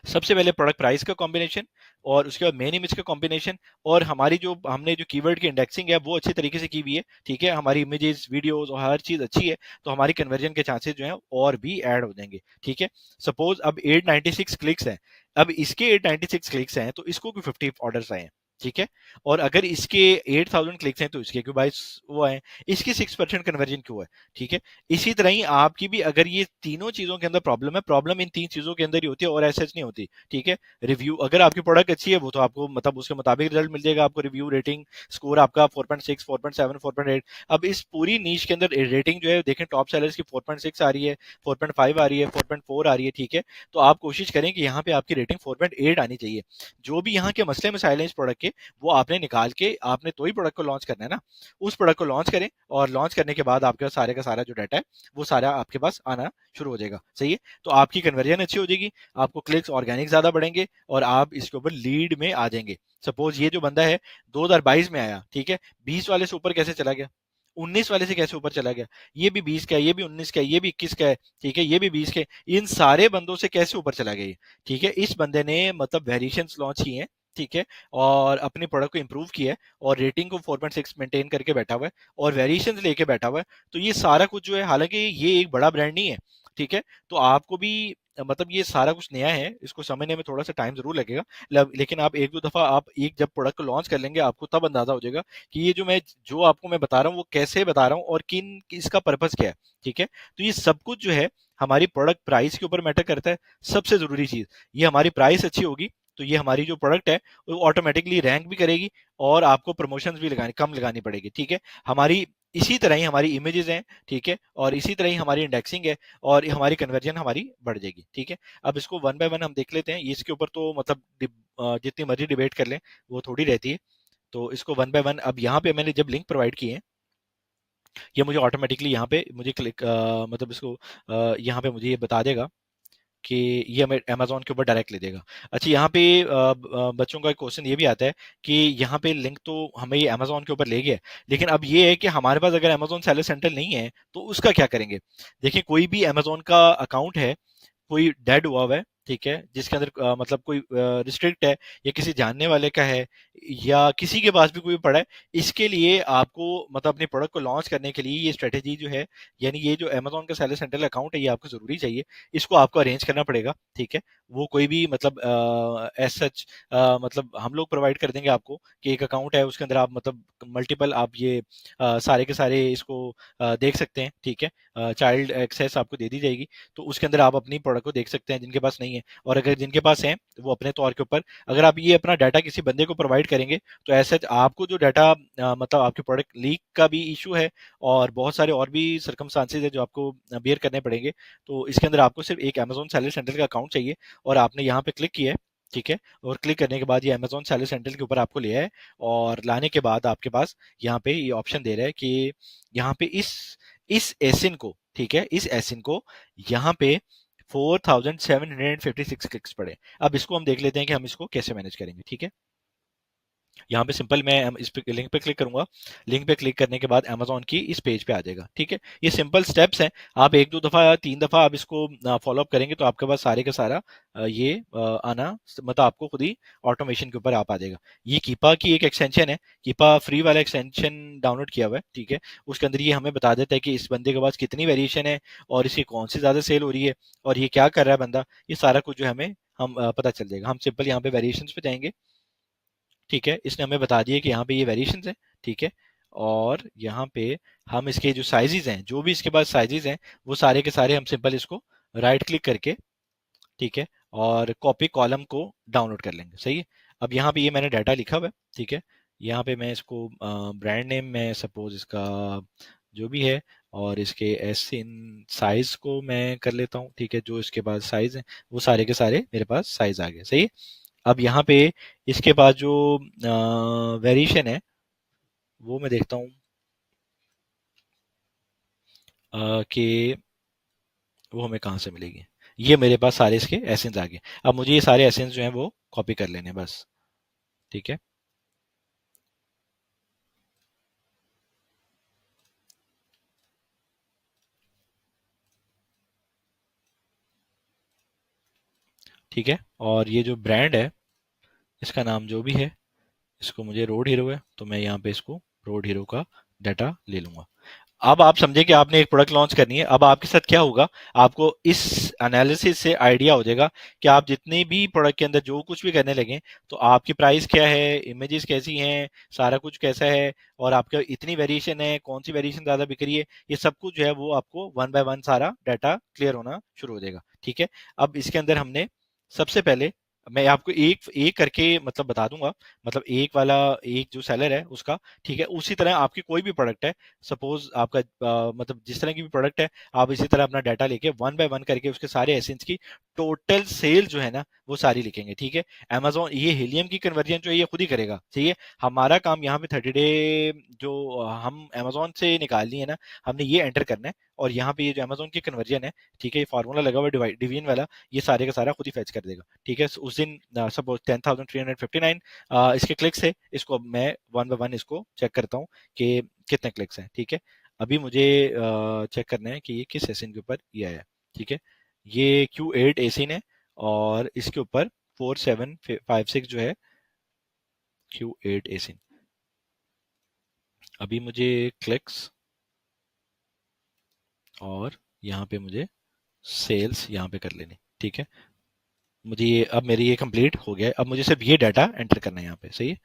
सबसे पहले प्रोडक्ट प्राइस का कॉम्बिनेशन, और उसके बाद मेन इमेज का कॉम्बिनेशन, और हमारी जो हमने जो कीवर्ड की इंडेक्सिंग है वो अच्छी तरीके से की हुई है, ठीक है, हमारी इमेजेस, वीडियोस और हर चीज अच्छी है, तो हमारी कन्वर्जन के चांसेस जो है और भी ऐड हो जाएंगे, ठीक है। सपोज अब 896 क्लिक्स हैं, अब इसके 896 क्लिक्स हैं तो इसको भी 50 ऑर्डर्स आए हैं, ठीक है। और अगर इसके 8,000 क्लिक्स हैं तो इसके क्यों 22 वो आए, इसकी 6% कन्वर्जन क्यों है, ठीक है। इसी तरह ही आपकी भी अगर ये तीनों चीजों के अंदर प्रॉब्लम है, प्रॉब्लम इन तीन चीजों के अंदर ही होती है और ऐसे नहीं होती, ठीक है। रिव्यू, अगर आपकी प्रोडक्ट अच्छी है वो तो आपको मतलब उसके मुताबिक रिजल्ट मिल जाएगा आपको। रिव्यू, रेटिंग स्कोर आपका 4.6, 4.7, 4.8। अब इस पूरी नीच के अंदर रेटिंग जो है देखें, टॉप सेलर्स की 4.6 आ रही है, 4.5 आ रही है, 4.4 आ रही है, ठीक है। तो आप कोशिश करें कि यहाँ पे आपकी रेटिंग 4.8 आनी चाहिए। जो भी यहाँ के मसले मसाइल हैं इस प्रोडक्ट करके वो आपने निकाल के आपने तो ही प्रोडक्ट को लॉन्च करना है ना, उस प्रोडक्ट को लॉन्च करें और लॉन्च करने के बाद आपके पास सारे का सारा जो डाटा है वो सारा आपके पास आना शुरू हो जाएगा। सही है, तो आपकी कन्वर्जन अच्छी हो जाएगी, आपको क्लिक्स ऑर्गेनिक ज्यादा बढ़ेंगे और आप इसके ऊपर लीड में आ जाएंगे। सपोज ये जो बंदा है 2022 में आया, ठीक है, 20 वाले से ऊपर कैसे चला गया, 19 वाले से कैसे ऊपर चला गया, ये भी 20 का है, ये भी 19 का है, ये भी 21 का है, ठीक है, ये भी 20 के, इन सारे बंदों से कैसे ऊपर चला गया ये, ठीक है। इस बंदे ने मतलब वेरिएशंस लॉन्च किए हैं, ठीक है, और अपने प्रोडक्ट को इंप्रूव किया है और रेटिंग को 4.6 मेंटेन करके बैठा हुआ है और वेरिएशंस लेके बैठा हुआ है। तो ये सारा कुछ जो है, हालांकि ये एक बड़ा ब्रांड नहीं है, ठीक है, तो आपको भी मतलब ये सारा कुछ नया है, इसको समझने में थोड़ा सा टाइम जरूर लगेगा। लेकिन आप एक दो दफा आप एक जब प्रोडक्ट को लॉन्च कर लेंगे आपको तब अंदाजा हो जाएगा कि ये जो आपको मैं बता रहा हूँ वो कैसे बता रहा हूँ और इसका पर्पस क्या है, ठीक है। तो ये सब कुछ जो है हमारी प्रोडक्ट प्राइस के ऊपर मैटर करता है। सबसे जरूरी चीज, ये हमारी प्राइस अच्छी होगी तो ये हमारी जो प्रोडक्ट है वो ऑटोमेटिकली रैंक भी करेगी और आपको प्रमोशंस भी कम लगानी पड़ेगी, ठीक है। हमारी इसी तरह ही हमारी इमेजेस हैं, ठीक है, और इसी तरह ही हमारी इंडेक्सिंग है और हमारी कन्वर्जन हमारी बढ़ जाएगी, ठीक है। अब इसको वन बाय वन हम देख लेते हैं, ये इसके ऊपर तो मतलब जितनी मर्जी डिबेट कर लें वो थोड़ी रहती है। तो इसको वन बाय वन, अब यहाँ पे मैंने जब लिंक प्रोवाइड किए हैं ये मुझे ऑटोमेटिकली यहाँ पे मुझे क्लिक मतलब इसको यहाँ पे मुझे ये बता देगा कि ये हमें अमेजोन के ऊपर डायरेक्ट ले देगा। अच्छा, यहाँ पे बच्चों का एक क्वेश्चन ये भी आता है कि यहाँ पे लिंक तो हमें ये अमेजोन के ऊपर ले गया, लेकिन अब ये है कि हमारे पास अगर अमेजोन सेलर सेंटर नहीं है तो उसका क्या करेंगे। देखिए, कोई भी अमेजोन का अकाउंट है, कोई डेड हुआ है, ठीक है, जिसके अंदर मतलब कोई रिस्ट्रिक्ट है या किसी जानने वाले का है या किसी के पास भी कोई पड़ा है, इसके लिए आपको मतलब अपने प्रोडक्ट को लॉन्च करने के लिए ये स्ट्रेटेजी जो है, यानी ये जो अमेजोन का सेलर सेंट्रल अकाउंट है ये आपको जरूरी चाहिए, इसको आपको अरेंज करना पड़ेगा, ठीक है। वो कोई भी मतलब एज सच मतलब हम लोग प्रोवाइड कर देंगे आपको कि एक अकाउंट है उसके अंदर आप मतलब मल्टीपल आप ये सारे के सारे इसको देख सकते हैं, ठीक है। चाइल्ड एक्सेस आपको दे दी जाएगी, तो उसके अंदर आप अपनी प्रोडक्ट को देख सकते हैं जिनके पास नहीं है, और अगर जिनके पास है वो अपने तौर के ऊपर, अगर आप ये अपना डाटा किसी बंदे को प्रोवाइड करेंगे तो ऐसा आपको जो डाटा मतलब आपके प्रोडक्ट लीक का भी इशू है और बहुत सारे और भी सरकमस्टांसेस है जो आपको बियर करने पड़ेंगे। तो इसके अंदर आपको सिर्फ एक अमेजोन सेलर सेंटर का अकाउंट चाहिए और आपने यहाँ पे क्लिक किया है, ठीक है, और क्लिक करने के बाद ये अमेजोन सेलर सेंटर के ऊपर आपको लिया है और लाने के बाद आपके पास यहाँ पे ये ऑप्शन दे रहा है कि यहाँ पे इस एसिन को, ठीक है, इस एसिन को यहाँ पे 4756 क्लिक्स पड़े। अब इसको हम देख लेते हैं कि हम इसको कैसे मैनेज करेंगे, ठीक है। यहाँ पे सिंपल मैं इस पे लिंक पे क्लिक करूंगा, लिंक पे क्लिक करने के बाद अमेजोन की इस पेज पे आ जाएगा, ठीक है। ये सिंपल स्टेप्स हैं, आप एक दो दफा या तीन दफा आप इसको फॉलो अप करेंगे तो आपके पास सारे का सारा ये आना मतलब आपको खुद ही ऑटोमेशन के ऊपर आप आ जाएगा। ये कीपा की एक एक्सटेंशन है, कीपा फ्री वाला एक्सटेंशन डाउनलोड किया हुआ है, ठीक है। उसके अंदर ये हमें बता देता है कि इस बंदे के पास कितनी वेरिएशन है और इसकी कौन सी ज्यादा सेल हो रही है और ये क्या कर रहा है बंदा, ये सारा कुछ जो है हमें हम पता चल जाएगा। हम सिंपल यहाँ पे वेरिएशन पे जाएंगे, ठीक है, इसने हमें बता दिया कि यहाँ पे ये वेरिएशंस हैं, ठीक है, और यहाँ पे हम इसके जो साइजेस हैं, जो भी इसके पास साइजेस हैं वो सारे के सारे हम सिंपल इसको राइट क्लिक करके, ठीक है, और कॉपी कॉलम को डाउनलोड कर लेंगे। सही है, अब यहाँ पे ये मैंने डाटा लिखा हुआ है, ठीक है, यहाँ पे मैं इसको ब्रांड नेम में सपोज इसका जो भी है और इसके एस इन साइज को मैं कर लेता हूँ, ठीक है, जो इसके पास साइज है वो सारे के सारे मेरे पास साइज आ गए। सही है, अब यहाँ पे इसके पास जो वेरिएशन है वो मैं देखता हूँ कि वो हमें कहाँ से मिलेगी। ये मेरे पास सारे इसके एसेंस आ गए, अब मुझे ये सारे एसेंस जो हैं वो कॉपी कर लेने हैं बस, ठीक है। ठीक है, और ये जो ब्रांड है इसका नाम जो भी है, इसको मुझे रोड हीरो है तो मैं यहाँ पे इसको रोड हीरो का डाटा ले लूंगा। अब आप समझे कि आपने एक प्रोडक्ट लॉन्च करनी है, अब आपके साथ क्या होगा, आपको इस एनालिसिस से आइडिया हो जाएगा कि आप जितने भी प्रोडक्ट के अंदर जो कुछ भी करने लगे तो आपकी प्राइस क्या है, इमेजेस कैसी हैं, सारा कुछ कैसा है और आपका इतनी वेरिएशन है, कौन सी वेरिएशन ज्यादा बिक रही है, ये सब कुछ जो है वो आपको वन बाय वन सारा डाटा क्लियर होना शुरू हो जाएगा, ठीक है। अब इसके अंदर हमने सबसे पहले मैं आपको एक एक करके मतलब बता दूंगा, मतलब एक वाला एक जो सेलर है उसका, ठीक है, उसी तरह आपकी कोई भी प्रोडक्ट है, सपोज आपका मतलब जिस तरह की भी प्रोडक्ट है आप इसी तरह अपना डाटा लेके वन बाय वन करके उसके सारे एसेंस की टोटल सेल जो है ना वो सारी लिखेंगे, ठीक है। अमेजोन ये हीलियम की कन्वर्जन जो है ये खुद ही करेगा, ठीक है। हमारा काम यहाँ पे 30 डे जो हम अमेजोन से निकालनी है ना, हमने ये एंटर करना है, और यहाँ पे ये जो अमेजोन की कन्वर्जन है, ठीक है, ये फार्मूला लगा हुआ है डिवीजन वाला, ये सारे का सारा खुद ही फैच कर देगा, ठीक है। उस दिन सपोज 10,359 इसके क्लिक्स है, इसको अब मैं वन बाय वन इसको चेक करता हूँ कि कितने क्लिक्स हैं, ठीक है। अभी मुझे चेक करना है कि ये किस एसिन के ऊपर ये आया है, ठीक है। ये Q8 एसिन है, और इसके ऊपर 4756 जो है Q8 एसिन। अभी मुझे क्लिक्स और यहाँ पे मुझे सेल्स यहाँ पे कर लेनी, ठीक है। मुझे ये अब मेरी ये कंप्लीट हो गया है, अब मुझे सिर्फ ये डाटा एंटर करना है यहाँ पे, सही है।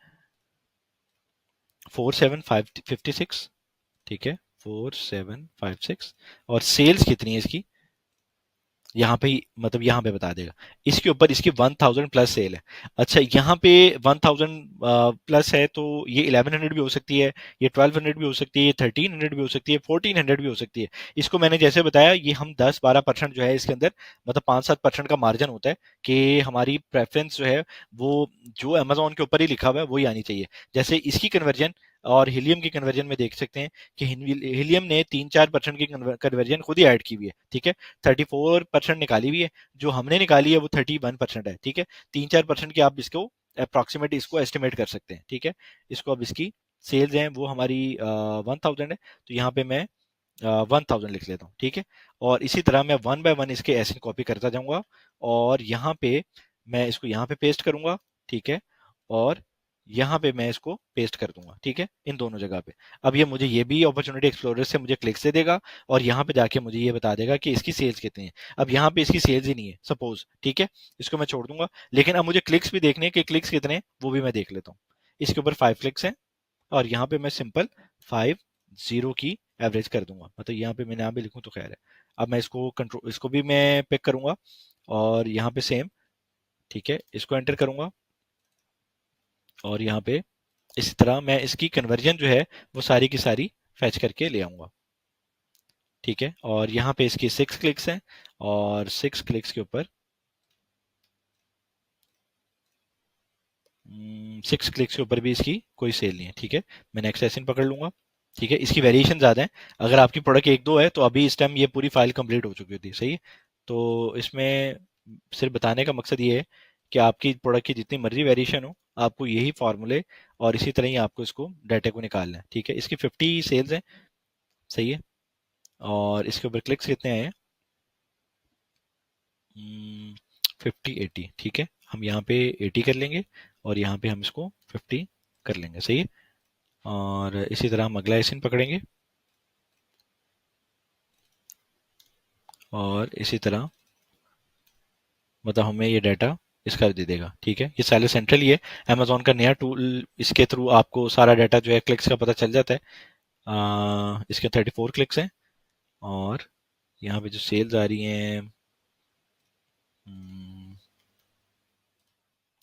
4756, ठीक है, 4756, और सेल्स कितनी है इसकी, यहाँ पे ही मतलब यहाँ पे बता देगा। इसके ऊपर इसकी 1000 प्लस सेल है। अच्छा, यहाँ पे 1000 प्लस है, तो ये 1100 भी हो सकती है, ये 1200 भी हो सकती है, ये 1300 भी हो सकती है, 1400 भी हो सकती है। इसको मैंने जैसे बताया, ये हम 10-12% जो है इसके अंदर, मतलब 5-7% का मार्जिन होता है कि हमारी प्रेफरेंस जो है वो जो अमेजोन के ऊपर ही लिखा हुआ है वही आनी चाहिए। जैसे इसकी कन्वर्जन और हीलियम की कन्वर्जन में देख सकते हैं कि हीलियम ने 3-4% की कन्वर्जन खुद ही ऐड की हुई है, ठीक है। 34% निकाली हुई है, जो हमने निकाली है वो 31% है, ठीक है। 3-4% की आप इसको अप्रोक्सीमेट इसको एस्टिमेट कर सकते हैं, ठीक है। इसको अब इसकी सेल्स हैं वो हमारी 1000 है, तो यहाँ पे मैं 1000 लिख लेता हूँ, ठीक है। और इसी तरह मैं वन बाय वन इसके ऐसे कॉपी करता जाऊंगा, और यहाँ पे मैं इसको यहाँ पे पेस्ट करूंगा, ठीक है। और यहाँ पे मैं इसको पेस्ट कर दूंगा, ठीक है, इन दोनों जगह पे। अब ये मुझे ये भी अपॉर्चुनिटी एक्सप्लोरर से मुझे क्लिक्स दे देगा, और यहाँ पे जाके मुझे ये बता देगा कि इसकी सेल्स कितनी है। अब यहाँ पे इसकी सेल्स ही नहीं है सपोज, ठीक है, इसको मैं छोड़ दूंगा। लेकिन अब मुझे क्लिक्स भी देखने हैं कि क्लिक्स कितने हैं, वो भी मैं देख लेता हूँ। इसके ऊपर 5 क्लिक्स हैं, और यहाँ पे मैं सिंपल 50 की एवरेज कर दूंगा, मतलब यहाँ पे मैं नाम भी लिखूँ तो खैर है। अब मैं इसको कंट्रोल, इसको भी मैं पिक करूंगा, और यहाँ पे सेम, ठीक है, इसको एंटर करूंगा, और यहाँ पे इसी तरह मैं इसकी कन्वर्जन जो है वो सारी की सारी फैच करके ले आऊंगा, ठीक है। और यहाँ पे इसकी 6 क्लिक्स हैं, और 6 क्लिक्स के ऊपर 6 क्लिक्स के ऊपर भी इसकी कोई सेल नहीं है, ठीक है। मैं नेक्स्ट सेशन पकड़ लूंगा, ठीक है। इसकी वेरिएशन ज़्यादा है, अगर आपकी प्रोडक्ट एक दो है तो अभी इस टाइम ये पूरी फाइल कंप्लीट हो चुकी होती, सही है। तो इसमें सिर्फ बताने का मकसद ये है कि आपकी प्रोडक्ट की जितनी मर्जी वेरिएशन हो, आपको यही फार्मूले और इसी तरह ही आपको इसको डाटा को निकालना है, ठीक है। इसकी 50 सेल्स हैं, सही है। और इसके ऊपर क्लिक्स कितने आए हैं, 50-80, ठीक है। हम यहाँ पे 80 कर लेंगे, और यहाँ पे हम इसको 50 कर लेंगे, सही है। और इसी तरह हम अगला एसिन पकड़ेंगे, और इसी तरह मतलब हमें ये डाटा इसका दे देगा, ठीक है। ये सैलरी सेंट्रल, ये अमेजोन का नया टूल, इसके थ्रू आपको सारा डाटा जो है क्लिक्स का पता चल जाता है। इसके 34 क्लिक्स हैं, और यहाँ पे जो सेल्स आ रही हैं, हम्म,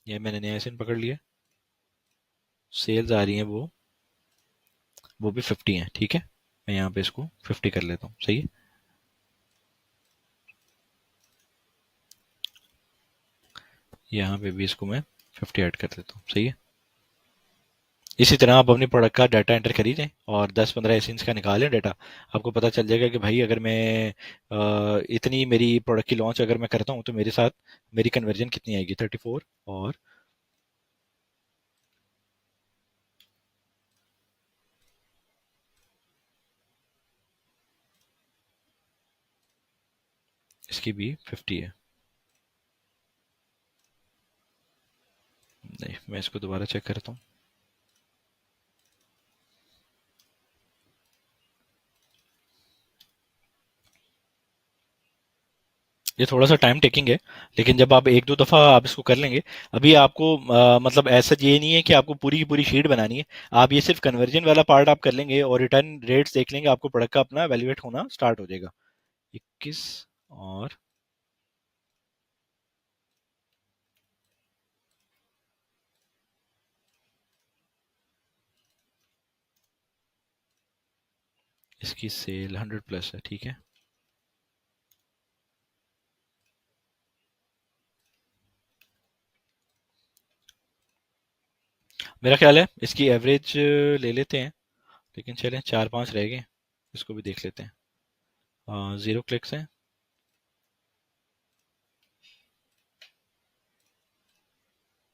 ये मैंने नया एसिन पकड़ लिया, सेल्स आ रही हैं वो भी 50 है, ठीक है। मैं यहाँ पे इसको 50 कर लेता हूँ, सही है। यहाँ पे भी इसको मैं 50 ऐड कर देता हूँ, सही है। इसी तरह आप अपनी प्रोडक्ट का डाटा एंटर कर ही जाएं, और 10-15 एसेंस का निकालें डाटा। आपको पता चल जाएगा कि भाई अगर मैं इतनी मेरी प्रोडक्ट की लॉन्च अगर मैं करता हूँ तो मेरे साथ मेरी कन्वर्जन कितनी आएगी, 34, और इसकी भी 50 है। नहीं, मैं इसको दोबारा चेक करता हूँ। ये थोड़ा सा टाइम टेकिंग है, लेकिन जब आप एक दो दफ़ा आप इसको कर लेंगे, अभी आपको मतलब ऐसा ये नहीं है कि आपको पूरी की पूरी शीट बनानी है। आप ये सिर्फ कन्वर्जन वाला पार्ट आप कर लेंगे, और रिटर्न रेट्स देख लेंगे, आपको प्रोडक्ट का अपना वैल्यूएट होना स्टार्ट हो जाएगा। 21, और इसकी सेल 100 प्लस है, ठीक है। मेरा ख्याल है इसकी एवरेज ले लेते हैं, लेकिन चलें 4-5 रह गए, इसको भी देख लेते हैं। 0 क्लिक्स हैं,